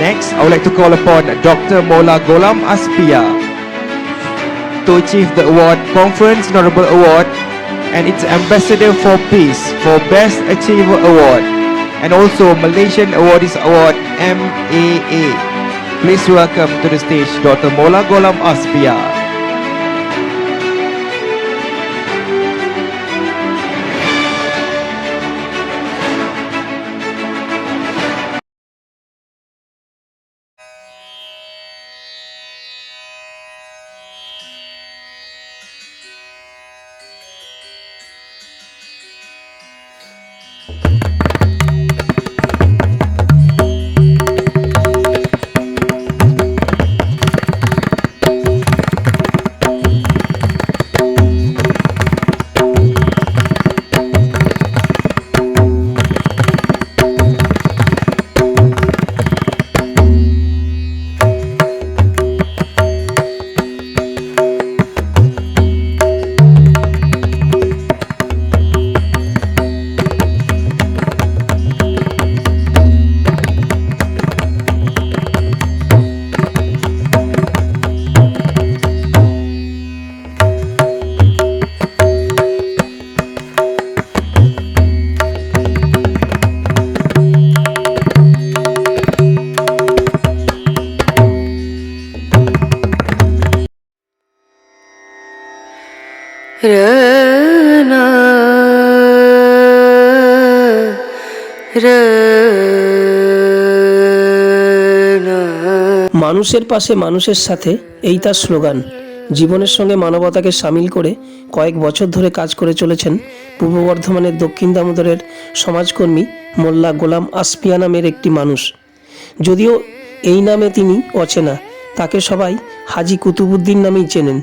Next, I would like to call upon Dr. Mola Golam Aspia to achieve the award Conference Notable Award and its Ambassador for Peace for Best Achiever Award and also Malaysian Awardees Award MAA. Please welcome to the stage Dr. Mola Golam Aspia. রনা মানুষের পাশে মানুষের সাথে এই তার slogan. জীবনের সঙ্গে মানবতাকে সামিল করে কয়েক বছর ধরে কাজ করে চলেছেন পূর্ব বর্ধমানের দক্ষিণ দামোদরের সমাজকর্মী মোল্লা গোলাম আসপিয়া নামের একটি মানুষ। যদিও এই নামে তিনি অচেনা, তাকে সবাই হাজি কুতুবুদ্দিন নামেই চেনেন।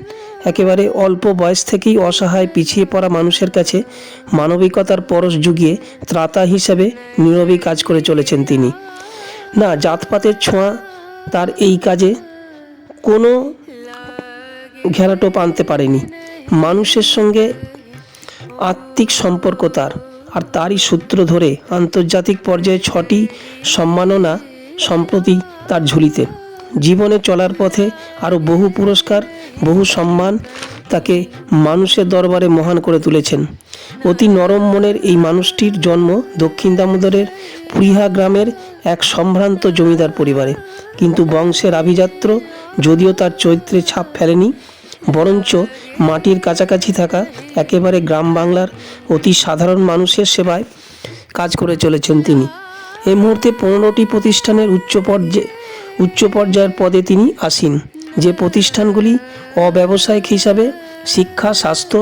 একেবারে অল্প বয়স থেকেই অসহায় পিছিয়ে পড়া মানুষের কাছে মানবিকতার পরশ জুগিয়ে ত্রাতা হিসেবে নীরবেই কাজ করে চলেছেন তিনি। না জাতপাতের ছোঁয়া তার এই কাজে কোনো ঘেরাটোপ আনতে পারেনি। মানুষের সঙ্গে আত্মিক সম্পর্ক তার, আর তারই সূত্র ধরে আন্তর্জাতিক পর্যায়ে 6টি সম্মাননা সম্প্রতি তার ঝুলিতে। জীবনে চলার পথে আরও বহু পুরস্কার, বহু সম্মান তাকে মানুষের দরবারে মহান করে তুলেছেন। অতি নরম মনের এই মানুষটির জন্ম দক্ষিণ দামোদরের পুরিহা গ্রামের এক সম্ভ্রান্ত জমিদার পরিবারে, কিন্তু বংশের আভিজাত্য যদিও তার চরিত্রে ছাপ ফেলেনি, বরঞ্চ মাটির কাছাকাছি থাকা একেবারে গ্রাম বাংলার অতি সাধারণ মানুষের সেবায় কাজ করে চলেছেন তিনি। এই মুহূর্তে 15টি প্রতিষ্ঠানের উচ্চ পর্যায়ের পদে তিনি আসীন, যে প্রতিষ্ঠানগুলি অব্যবসায়িক হিসাবে শিক্ষা, স্বাস্থ্য,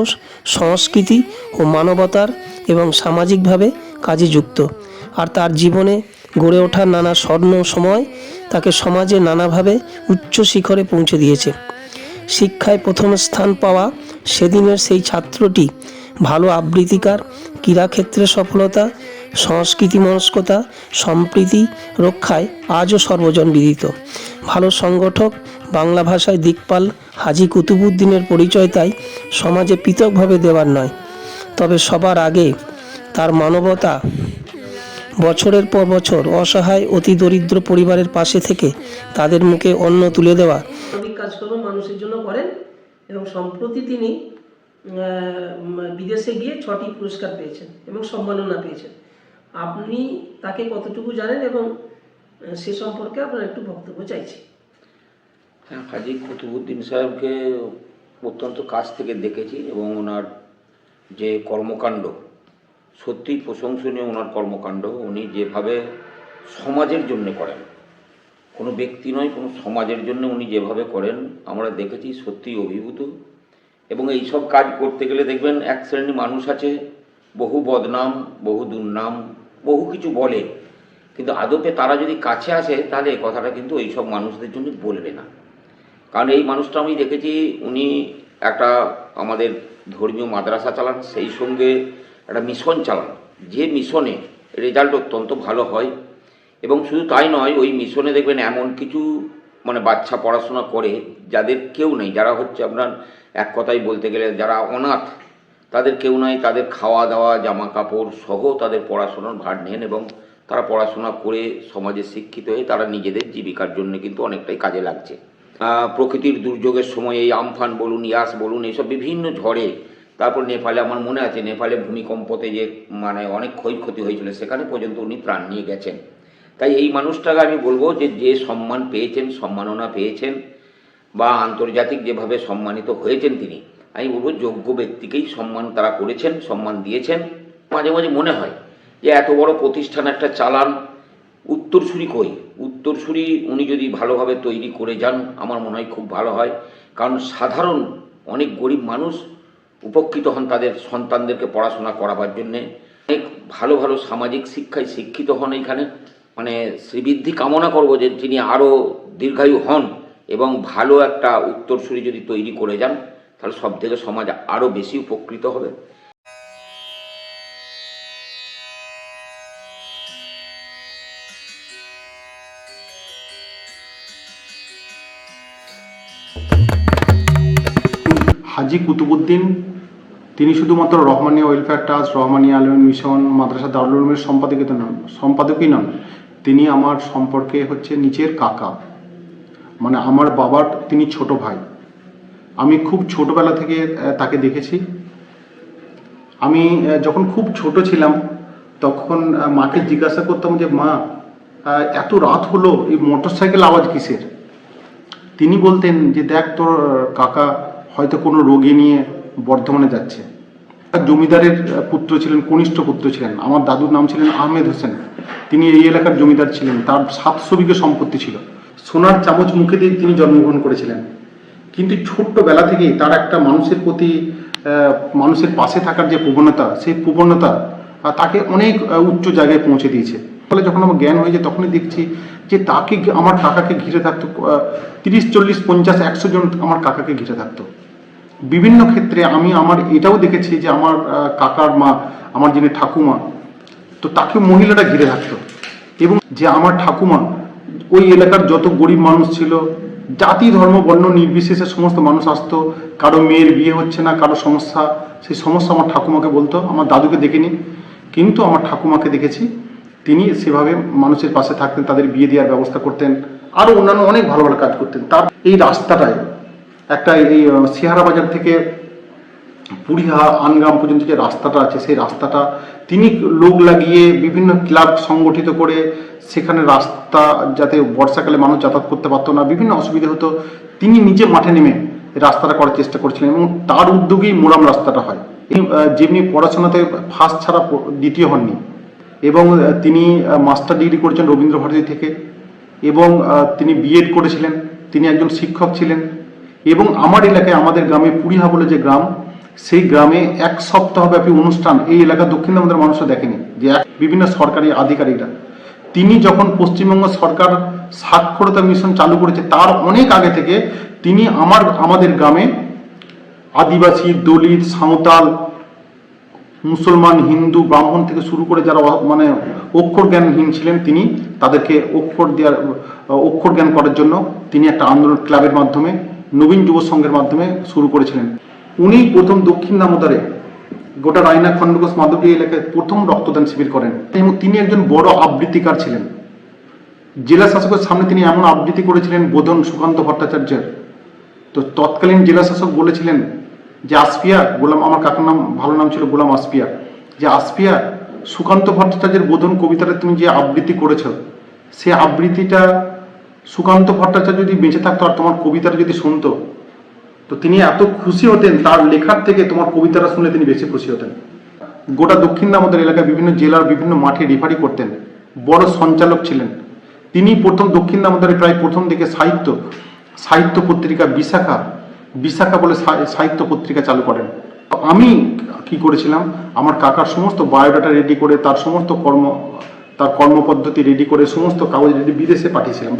সংস্কৃতি ও মানবতার এবং সামাজিকভাবে কাজে যুক্ত। আর তার জীবনে গড়ে ওঠা নানা স্বর্ণ সময় তাকে সমাজে নানাভাবে উচ্চ শিখরে পৌঁছে দিয়েছে। শিক্ষায় প্রথম স্থান পাওয়া সেদিনের সেই ছাত্রটি ভালো আবৃত্তিকার, ক্রীড়াক্ষেত্রে সফলতা, সংস্কৃতি মনস্কতা, সম্প্রীতি রক্ষায় আজও সর্বজন বিদিত। ভালো সংগঠক, বাংলা ভাষায় দিকপাল হাজি কুতুবুদ্দিনের পরিচয় তাই সমাজে পৃথকভাবে দেওয়ার নয়, তবে সবার আগে তার মানবতা। বছরের পর বছর অসহায় অতি দরিদ্র পরিবারের পাশে থেকে তাদের মুখে অন্ন তুলে দেওয়া কাজকর্ম মানুষের জন্য করেন, এবং সম্প্রতি তিনি বিদেশে গিয়ে 6টি পুরস্কার পেয়েছেন এবং সম্মাননা পেয়েছেন। আপনি তাকে কতটুকু জানেন এবং সে সম্পর্কে আপনার একটু বক্তব্য চাইছি। হ্যাঁ, হাজি কুতুবুদ্দিন সাহেবকে অত্যন্ত কাছ থেকে দেখেছি এবং ওনার যে কর্মকাণ্ড সত্যিই প্রশংসনীয়। ওনার কর্মকাণ্ড উনি যেভাবে সমাজের জন্য করেন, কোনো ব্যক্তি নয়, কোনো সমাজের জন্য উনি যেভাবে করেন আমরা দেখেছি, সত্যিই অভিভূত। এবং এই সব কাজ করতে গেলে দেখবেন এক শ্রেণীর মানুষ আছে বহু বদনাম, বহু দুর্নাম, বহু কিছু বলে, কিন্তু আদতে তারা যদি কাছে আসে তাহলে এই কথাটা কিন্তু এই সব মানুষদের জন্য বলবে না। কারণ এই মানুষটা আমি দেখেছি উনি একটা আমাদের ধর্মীয় মাদ্রাসা চালান, সেই সঙ্গে একটা মিশন চালান, যে মিশনে রেজাল্ট অত্যন্ত ভালো হয়। এবং শুধু তাই নয়, ওই মিশনে দেখবেন এমন কিছু বাচ্চা পড়াশোনা করে যাদের কেউ নেই, যারা হচ্ছে আপনার এক কথায় বলতে গেলে যারা অনাথ, তাদের কেউ নাই, তাদের খাওয়া দাওয়া, জামা কাপড় সহ তাদের পড়াশোনার ভার নেন এবং তারা পড়াশোনা করে সমাজে শিক্ষিত হয়ে তারা নিজেদের জীবিকার জন্য কিন্তু অনেকটাই কাজে লাগছে। প্রকৃতির দুর্যোগের সময় এই আমফান বলুন, ইয়াস বলুন, এইসব বিভিন্ন ঝড়ে, তারপর নেপালে আমার মনে আছে নেপালে ভূমিকম্পতে যে মানে অনেক ক্ষয়ক্ষতি হয়েছিল, সেখানে পর্যন্ত উনি প্রাণ নিয়ে গেছেন। তাই এই মানুষটাকে আমি বলবো যে সম্মান পেয়েছেন, সম্মাননা পেয়েছেন বা আন্তর্জাতিক যেভাবে সম্মানিত হয়েছেন তিনি, আমি বলবো যোগ্য ব্যক্তিকেই সম্মান তারা করেছেন, সম্মান দিয়েছেন। মাঝে মাঝে মনে হয় যে এত বড় প্রতিষ্ঠান একটা চালান, উত্তরসূরি কই, উত্তরসূরি উনি যদি ভালোভাবে তৈরি করে যান আমার মনে হয় খুব ভালো হয়। কারণ সাধারণ অনেক গরিব মানুষ উপকৃত হন তাদের সন্তানদেরকে পড়াশোনা করাবার জন্যে, অনেক ভালো ভালো সামাজিক শিক্ষায় শিক্ষিত হন এইখানে। মানে শ্রীবৃদ্ধি কামনা করব যে তিনি আরও দীর্ঘায়ু হন এবং ভালো একটা উত্তরসূরি যদি তৈরি করে যান তাহলে সব থেকে সমাজ আরও বেশি উপকৃত হবে। হাজি কুতুবুদ্দিন তিনি শুধুমাত্র রহমানিয়া ওয়েলফেয়ার ট্রাস্ট, রহমানিয়া আলিম মিশন, মাদ্রাসা দারুল উলুমের সম্পাদকই নন, তিনি আমার সম্পর্কে হচ্ছে নিচের কাকা, মানে আমার বাবার তিনি ছোট ভাই। আমি খুব ছোটবেলা থেকে তাকে দেখেছি। আমি যখন খুব ছোট ছিলাম তখন মাকে জিজ্ঞাসা করতাম যে মা, এত রাত হলো, এই মোটরসাইকেল আওয়াজ কিসের? তিনি বলতেন যে দেখ, তোর কাকা হয়তো কোনো রোগী নিয়ে বর্ধমানে যাচ্ছে। জমিদারের পুত্র ছিলেন, কনিষ্ঠ পুত্র ছিলেন। আমার দাদুর নাম ছিলেন আহমেদ হোসেন, তিনি এই এলাকার জমিদার ছিলেন। তার 700 বিঘে সম্পত্তি ছিল। সোনার চামচ মুখে দিয়ে তিনি জন্মগ্রহণ করেছিলেন। কিন্তু ছোট্টবেলা থেকেই তার একটা মানুষের প্রতি, মানুষের পাশে থাকার যে প্রবণতা, সেই প্রবণতা তাকে অনেক উচ্চ জায়গায় পৌঁছে দিয়েছে। ফলে যখন আমার জ্ঞান হয়েছে তখনই দেখছি যে তাকে, আমার কাকাকে ঘিরে থাকতো 30, 40, 50, 100 জন আমার কাকাকে ঘিরে থাকতো। বিভিন্ন ক্ষেত্রে আমি আমার এটাও দেখেছি যে আমার কাকার মা, আমার যিনি ঠাকুমা, তো তাকে মহিলারা ঘিরে থাকতো। এবং যে আমার ঠাকুমা ওই এলাকার যত গরিব মানুষ ছিল, জাতি ধর্ম বর্ণ নির্বিশেষে সমস্ত মানুষ আসতো, কারো মেয়ের বিয়ে হচ্ছে না, কারো সমস্যা, সেই সমস্যা আমার ঠাকুমাকে বলতো। আমার দাদুকে দেখিনি, কিন্তু আমার ঠাকুমাকে দেখেছি। তিনি সেভাবে মানুষের পাশে থাকতেন, তাদের বিয়ে দেওয়ার ব্যবস্থা করতেন, আরও অন্যান্য অনেক ভালো ভালো কাজ করতেন। তার এই রাস্তাটায় একটা, এই সিহারা বাজার থেকে পুরিহা আনগ্রাম পর্যন্ত যে রাস্তাটা আছে, সেই রাস্তাটা তিনি লোক লাগিয়ে বিভিন্ন ক্লাব সংগঠিত করে সেখানে রাস্তা, যাতে বর্ষাকালে মানুষ যাতায়াত করতে পারতো না, বিভিন্ন অসুবিধা হতো, তিনি নিজে মাঠে নেমে রাস্তাটা করার চেষ্টা করছিলেন এবং তার উদ্যোগেই মোরাম রাস্তাটা হয়। যেমনি পড়াশোনাতে ফার্স্ট ছাড়া দ্বিতীয় হননি, এবং তিনি মাস্টার ডিগ্রি করেছেন রবীন্দ্র ভারতী থেকে, এবং তিনি বিএড করেছিলেন। তিনি একজন শিক্ষক ছিলেন। এবং আমার এলাকায়, আমাদের গ্রামে পুরিহা বলে যে গ্রাম, সেই গ্রামে 1 সপ্তাহব্যাপী অনুষ্ঠান এই এলাকা দক্ষিণ আমাদের মানুষও দেখেনি, যে বিভিন্ন সরকারি আধিকারিকরা, তিনি যখন পশ্চিমবঙ্গ সরকার সাক্ষরতা মিশন চালু করেছে তার অনেক আগে থেকে তিনি আমাদের গ্রামে আদিবাসী, দলিত, সাঁওতাল, মুসলমান, হিন্দু, ব্রাহ্মণ থেকে শুরু করে যারা মানে অক্ষর জ্ঞানহীন ছিলেন, তিনি তাদেরকে অক্ষর জ্ঞান করার জন্য তিনি একটা আন্দোলন ক্লাবের মাধ্যমে, নবীন যুব সংঘের মাধ্যমে শুরু করেছিলেন। উনি প্রথম দক্ষিণ দামোদরে গোটা রায়না খণ্ডঘোষ মাধবী এলাকায় প্রথম রক্তদান শিবির করেন, এবং তিনি একজন বড় আবৃত্তিকার ছিলেন। জেলা শাসকের সামনে তিনি এমন আবৃত্তি করেছিলেন বোধন সুকান্ত ভট্টাচার্যের, তো তৎকালীন জেলা শাসক বলেছিলেন যে আসফিয়া, গোলাম, আমার কাকার নাম, ভালো নাম ছিল গোলাম আসফিয়া, যে আসফিয়া, সুকান্ত ভট্টাচার্যের বোধন কবিতাটা তুমি যে আবৃত্তি করেছ, সে আবৃত্তিটা সুকান্ত ভট্টাচার্য যদি বেঁচে থাকতো আর তোমার কবিতাটা যদি শুনতো, তো তিনি এত খুশি হতেন, তার লেখার থেকে তোমার কবিতাটা শুনলে তিনি বেশি খুশি হতেন। গোটা দক্ষিণ দামোদর এলাকায় বিভিন্ন জেলার বিভিন্ন মাঠে রেফারি করতেন, বড় সঞ্চালক ছিলেন তিনি। প্রথম দক্ষিণ দামোদরে প্রায় প্রথম দিকে সাহিত্য পত্রিকা বিশাখা বলে সাহিত্য পত্রিকা চালু করেন। আমি কি করেছিলাম, আমার কাকার সমস্ত বায়োডাটা রেডি করে, তার সমস্ত কর্মপদ্ধতি রেডি করে, সমস্ত কাগজ রেডি বিদেশে পাঠিয়েছিলাম,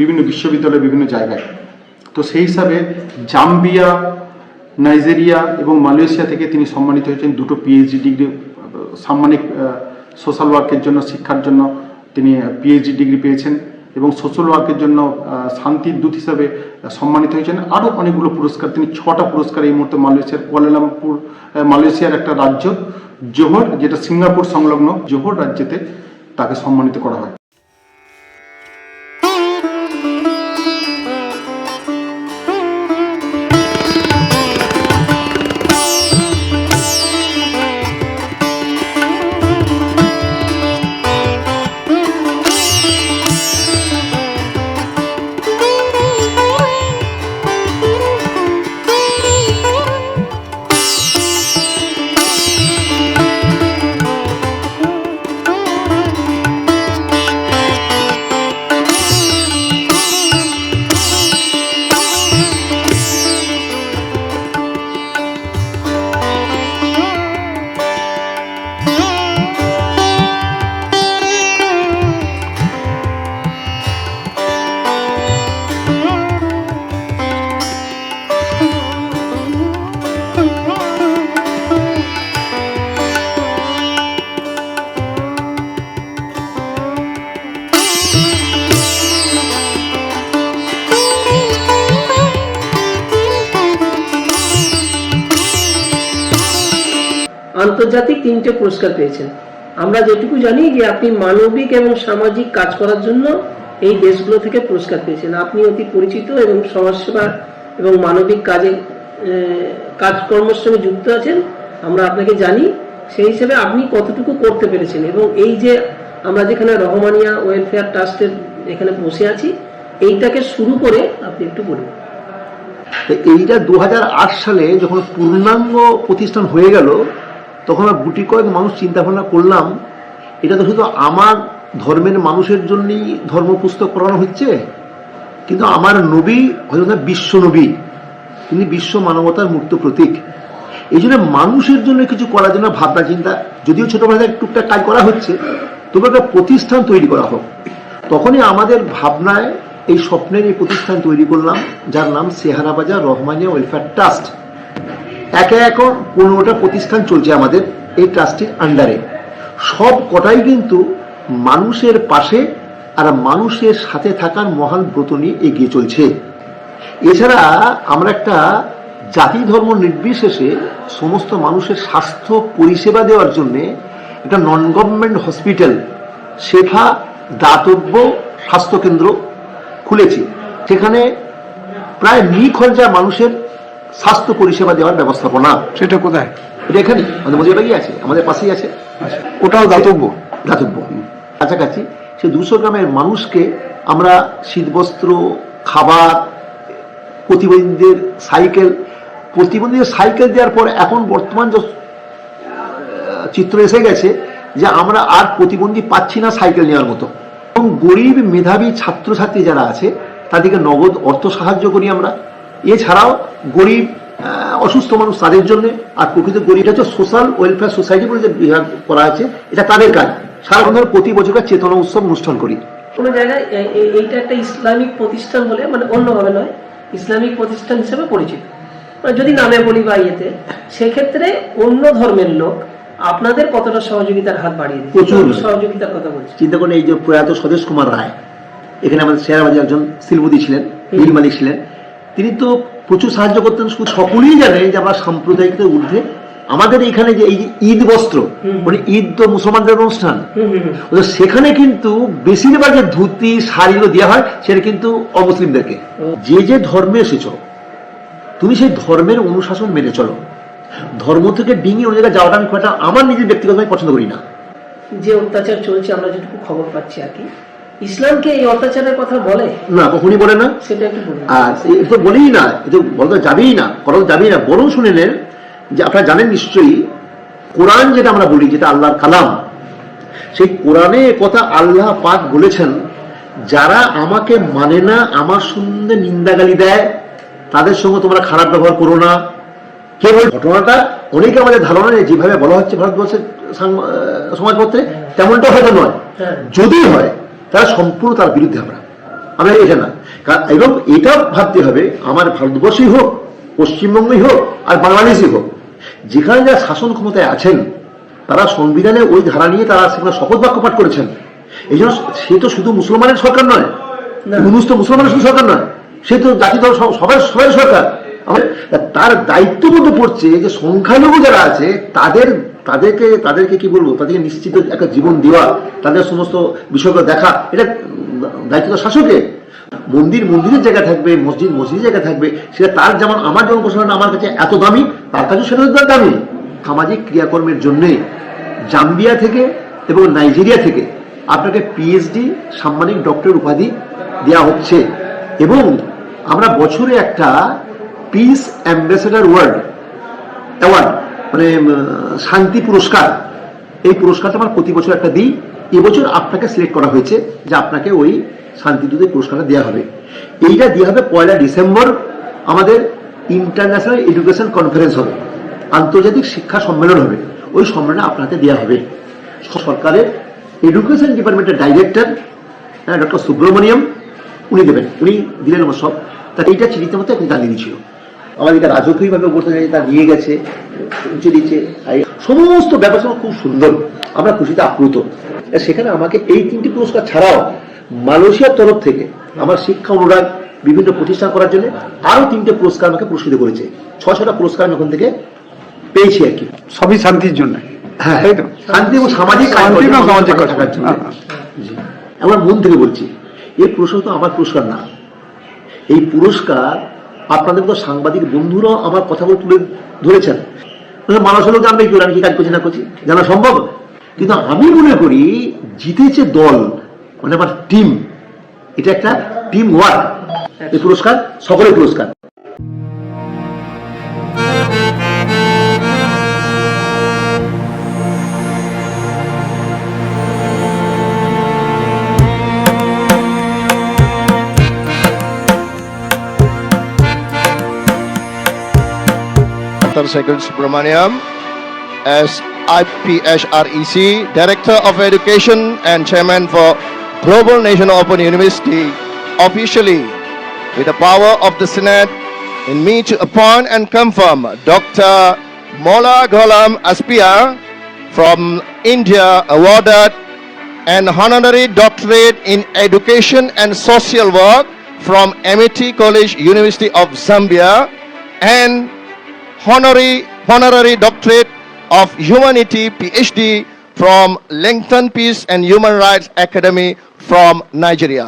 বিভিন্ন বিশ্ববিদ্যালয়ে, বিভিন্ন জায়গায়। তো সেই হিসাবে জাম্বিয়া, নাইজেরিয়া এবং মালয়েশিয়া থেকে তিনি সম্মানিত হয়েছেন। 2টো পিএইচডি ডিগ্রি, সাম্মানিক সোশ্যাল ওয়ার্কের জন্য, শিক্ষার জন্য তিনি পিএইচডি ডিগ্রি পেয়েছেন, এবং সোশ্যাল ওয়ার্কের জন্য শান্তির দূত হিসাবে সম্মানিত হয়েছেন। আরও অনেকগুলো পুরস্কার, তিনি 6টা পুরস্কার এই মুহূর্তে মালয়েশিয়ার মালয়েশিয়ার একটা রাজ্য জোহর, যেটা সিঙ্গাপুর সংলগ্ন জোহর রাজ্যেতে, তাকে সম্মানিত করা হয়। আন্তর্জাতিক 3টে পুরস্কার পেয়েছেন। আমরা যেটুকু জানি যে আপনি মানবিক এবং সামাজিক কাজ করার জন্য এই দেশগুলো থেকে পুরস্কার পেয়েছেন। আপনি অতি পরিচিত এবং সমাজসেবা এবং মানবিক কাজে কাজকর্মের সঙ্গে যুক্ত আছেন, আমরা আপনাকে জানি। সেই হিসেবে আপনি কতটুকু করতে পেরেছেন, এবং এই যে আমরা যেখানে রহমানিয়া ওয়েলফেয়ার ট্রাস্টের এখানে বসে আছি, এইটাকে শুরু করে আপনি একটু বলুন। এইটা 2008 সালে যখন পূর্ণাঙ্গ প্রতিষ্ঠান হয়ে গেল, তখন আমরা গুটি কয়েক মানুষ চিন্তা ভাবনা করলাম, এটা তো শুধু আমার ধর্মের মানুষের জন্যই ধর্ম পুস্তক পড়ানো হচ্ছে, কিন্তু আমার নবী হয়তো বিশ্ব নবী, তিনি বিশ্ব মানবতার মুক্ত প্রতীক। এই জন্য মানুষের জন্য কিছু করার জন্য ভাবনা চিন্তা, যদিও ছোটবেলায় টুকটাক কাজ করা হচ্ছে, তবে একটা প্রতিষ্ঠান তৈরি করা হোক। তখনই আমাদের ভাবনায় এই স্বপ্নের এই প্রতিষ্ঠান তৈরি করলাম, যার নাম সেহারাবাজার রহমানিয়া ওয়েলফেয়ার ট্রাস্ট। একে এখন 15টা প্রতিষ্ঠান চলছে আমাদের এই ট্রাস্টের আন্ডারে। সব কটাই কিন্তু মানুষের পাশে আর মানুষের সাথে থাকার মহান ব্রত নিয়ে এগিয়ে চলছে। এছাড়া আমরা একটা জাতি ধর্ম নির্বিশেষে সমস্ত মানুষের স্বাস্থ্য পরিষেবা দেওয়ার জন্য একটা নন গভর্নমেন্ট হসপিটাল, শেফা দাতব্য স্বাস্থ্যকেন্দ্র খুলেছি। সেখানে প্রায় নিখরচা মানুষের স্বাস্থ্য পরিষেবা দেওয়ার ব্যবস্থাপনা। সেটা কোথায়? এটা এখানে আমাদের মজুরাগি আছে, আমাদের পাশেই আছে। ওটাও দাতব্য? দাতব্য কাছাকাছি। সে 200 গ্রামের মানুষকে আমরা শীতবস্ত্র, খাবার, প্রতিবন্ধীদের সাইকেল দেওয়ার পর এখন বর্তমান যে চিত্র এসে গেছে যে আমরা আর প্রতিবন্ধী পাচ্ছি না সাইকেল নেওয়ার মতো। এবং গরিব মেধাবী ছাত্রছাত্রী যারা আছে তাদেরকে নগদ অর্থ সাহায্য করি আমরা। এছাড়াও গরিব অসুস্থ মানুষ তাদের জন্য, আর প্রকৃত গরিব হচ্ছে সোশ্যাল ওয়েলফেয়ার সোসাইটি বলে যে বিভাগ করা আছে, এটা তাদের কাজ। সারা বছর প্রতি বছর চেতনা উৎসব অনুষ্ঠান করি। কোনো জায়গায় এইটা একটা ইসলামিক প্রতিষ্ঠান বলে, মানে অন্যভাবে নয়, ইসলামিক প্রতিষ্ঠান হিসেবে পরিচিত, মানে যদি নামে বলি বা ইয়েতে, সেক্ষেত্রে অন্য ধর্মের লোক আপনাদের কতটা সহযোগিতার হাত বাড়িয়ে দিচ্ছে? প্রচুর সহযোগিতার কথা বলছি। চিন্তা করেন, এই যে প্রয়াত স্বদেশ কুমার রায়, এখানে আমাদের শেয়ারবাজার একজন শিল্পপতি ছিলেন, মিল মালিক ছিলেন, তিনি তো প্রচুর সাহায্য করতেন। সকলেই জানে যে আমরা সাম্প্রদায়িকতার ঊর্ধ্বে। আমাদের এখানে যে এই যে ঈদ বস্ত্র, মানে ঈদ তো মুসলমানদের অনুষ্ঠান, সেখানে কিন্তু বেশিরভাগ যে ধুতি শাড়িগুলো দেওয়া হয় সেটা কিন্তু অমুসলিমদেরকে। যে ধর্মে এসেছো তুমি সেই ধর্মের অনুশাসন মেনে চলো। ধর্ম থেকে ডিঙিয়ে অন্য জায়গায় যাওয়াটা আমি আমার নিজের ব্যক্তিগতভাবে পছন্দ করি না। যে অত্যাচার চলছে আমরা যেটুকু খবর পাচ্ছি আর কি, ইসলামকে এই অত্যাচারের কথা বলে না, কখনই বলে না। সেটা একটু বলুন। আর এটা বলেই না, এটা বলতে যাবেই না, করা যাবেই না। বরং শুনে নেন যে আপনারা জানেন নিশ্চয়ই, কোরআন যেটা আমরা বলি, যেটা আল্লাহর কালাম, সেই কোরআনে কথা আল্লাহ পাক বলেছেন, যারা আমাকে মানে না, আমার সঙ্গে নিন্দাগালি দেয়, তাদের সঙ্গে তোমরা খারাপ ব্যবহার করো না। কেবল ঘটনাটা অনেকে আমাদের ধারণা নেই, যেভাবে বলা হচ্ছে ভারতবর্ষের সমাজপত্রে, তেমনটা হয়তো নয়। যদি হয় তারা সম্পূর্ণ তার বিরুদ্ধে আমরা এটা না। এবং এটা ভাবতে হবে, আমার ভারতবর্ষই হোক, পশ্চিমবঙ্গই হোক, আর বাংলাদেশই হোক, যেখানে যারা শাসন ক্ষমতায় আছেন তারা সংবিধানে ওই ধারা নিয়ে তারা সেখানে শপথ বাক্য পাঠ করেছেন। এই জন্য সে তো শুধু মুসলমানের সরকার নয়, সমস্ত মুসলমানের শুধু সরকার নয়, সে তো জাতি দল সবাই সরকার। তার দায়িত্ব মধ্যে পড়ছে যে সংখ্যালঘু যারা আছে তাদেরকে কি বলবো, তাদেরকে নিশ্চিত একটা জীবন দেওয়া, তাদের সমস্ত বিষয়গুলো দেখা, এটা দায়িত্ব শাসকের। মন্দিরের জায়গা থাকবে, মসজিদের জায়গা থাকবে, সেটা তার যেমন, আমার যেমন প্রশ্নটা আমার কাছে এত দামি, তার কাছে সেটা দামি। সামাজিক ক্রিয়াকর্মের জন্য জাম্বিয়া থেকে এবং নাইজেরিয়া থেকে আপনাকে পিএইচডি সাম্মানিক ডক্টর উপাধি দেওয়া হচ্ছে, এবং আমরা বছরে একটা পিস অ্যাম্বাসেডর অ্যাওয়ার্ড মানে শান্তি পুরস্কার, এই পুরস্কারটা আমরা প্রতি বছর একটা দিই। এবছর আপনাকে সিলেক্ট করা হয়েছে যে আপনাকে ওই শান্তিদূতের পুরস্কারটা দেওয়া হবে। এইটা দেওয়া হবে 1 ডিসেম্বর, আমাদের ইন্টারন্যাশনাল এডুকেশন কনফারেন্স হবে, আন্তর্জাতিক শিক্ষা সম্মেলন হবে, ওই সম্মেলনে আপনাকে দেওয়া হবে। সরকারের এডুকেশন ডিপার্টমেন্টের ডাইরেক্টর ডক্টর সুব্রমণিয়াম উনি দেবেন, উনি দিলেন আমার সব। তা এইটা চিঠিতে মতো এখন দাঁড়িয়ে দিয়েছিল, আমাদেরকে রাজকীয়ভাবে বলতে চাই, তা নিয়ে গেছে, পৌঁছে দিচ্ছে, সমস্ত ব্যাপার খুব সুন্দর, আমরা খুশিতে আপ্লুত। সেখানে আমাকে এই 3টি পুরস্কার ছাড়াও মালয়েশিয়ার তরফ থেকে আমার শিক্ষা অনুরাগ বিভিন্ন প্রতিষ্ঠান করার জন্য আরো 3টে পুরস্কার আমাকে পুরস্কৃত করেছে। 6-6টা পুরস্কার আমি ওখান থেকে পেয়েছি আর কি, সবই শান্তির জন্য। হ্যাঁ, তাই তো, শান্তি এবং সামাজিক থাকার জন্য। আমার মন থেকে বলছি, এই পুরস্কার তো আমার পুরস্কার না, এই পুরস্কার আপনাদের মতো সাংবাদিক বন্ধুরাও আমার কথাগুলো তুলে ধরেছেন। মানুষের লোক জানবে কি আমি কি কাজ করছি না করছি, জানা সম্ভব। কিন্তু আমি মনে করি জিতেছে দল, মানে আমার টিম, এটা একটা টিম ওয়ার্ক। এই পুরস্কার সকলের পুরস্কার। Dr. Sekul Subramaniam as IPHREC, Director of Education and Chairman for Global National Open University, officially with the power of the Senate in me to appoint and confirm Dr. Mola Ghulam Aspia from India, awarded an honorary doctorate in education and social work from Amity College, University of Zambia, and honorary doctorate of humanity PhD from Langton Peace and Human Rights Academy from Nigeria.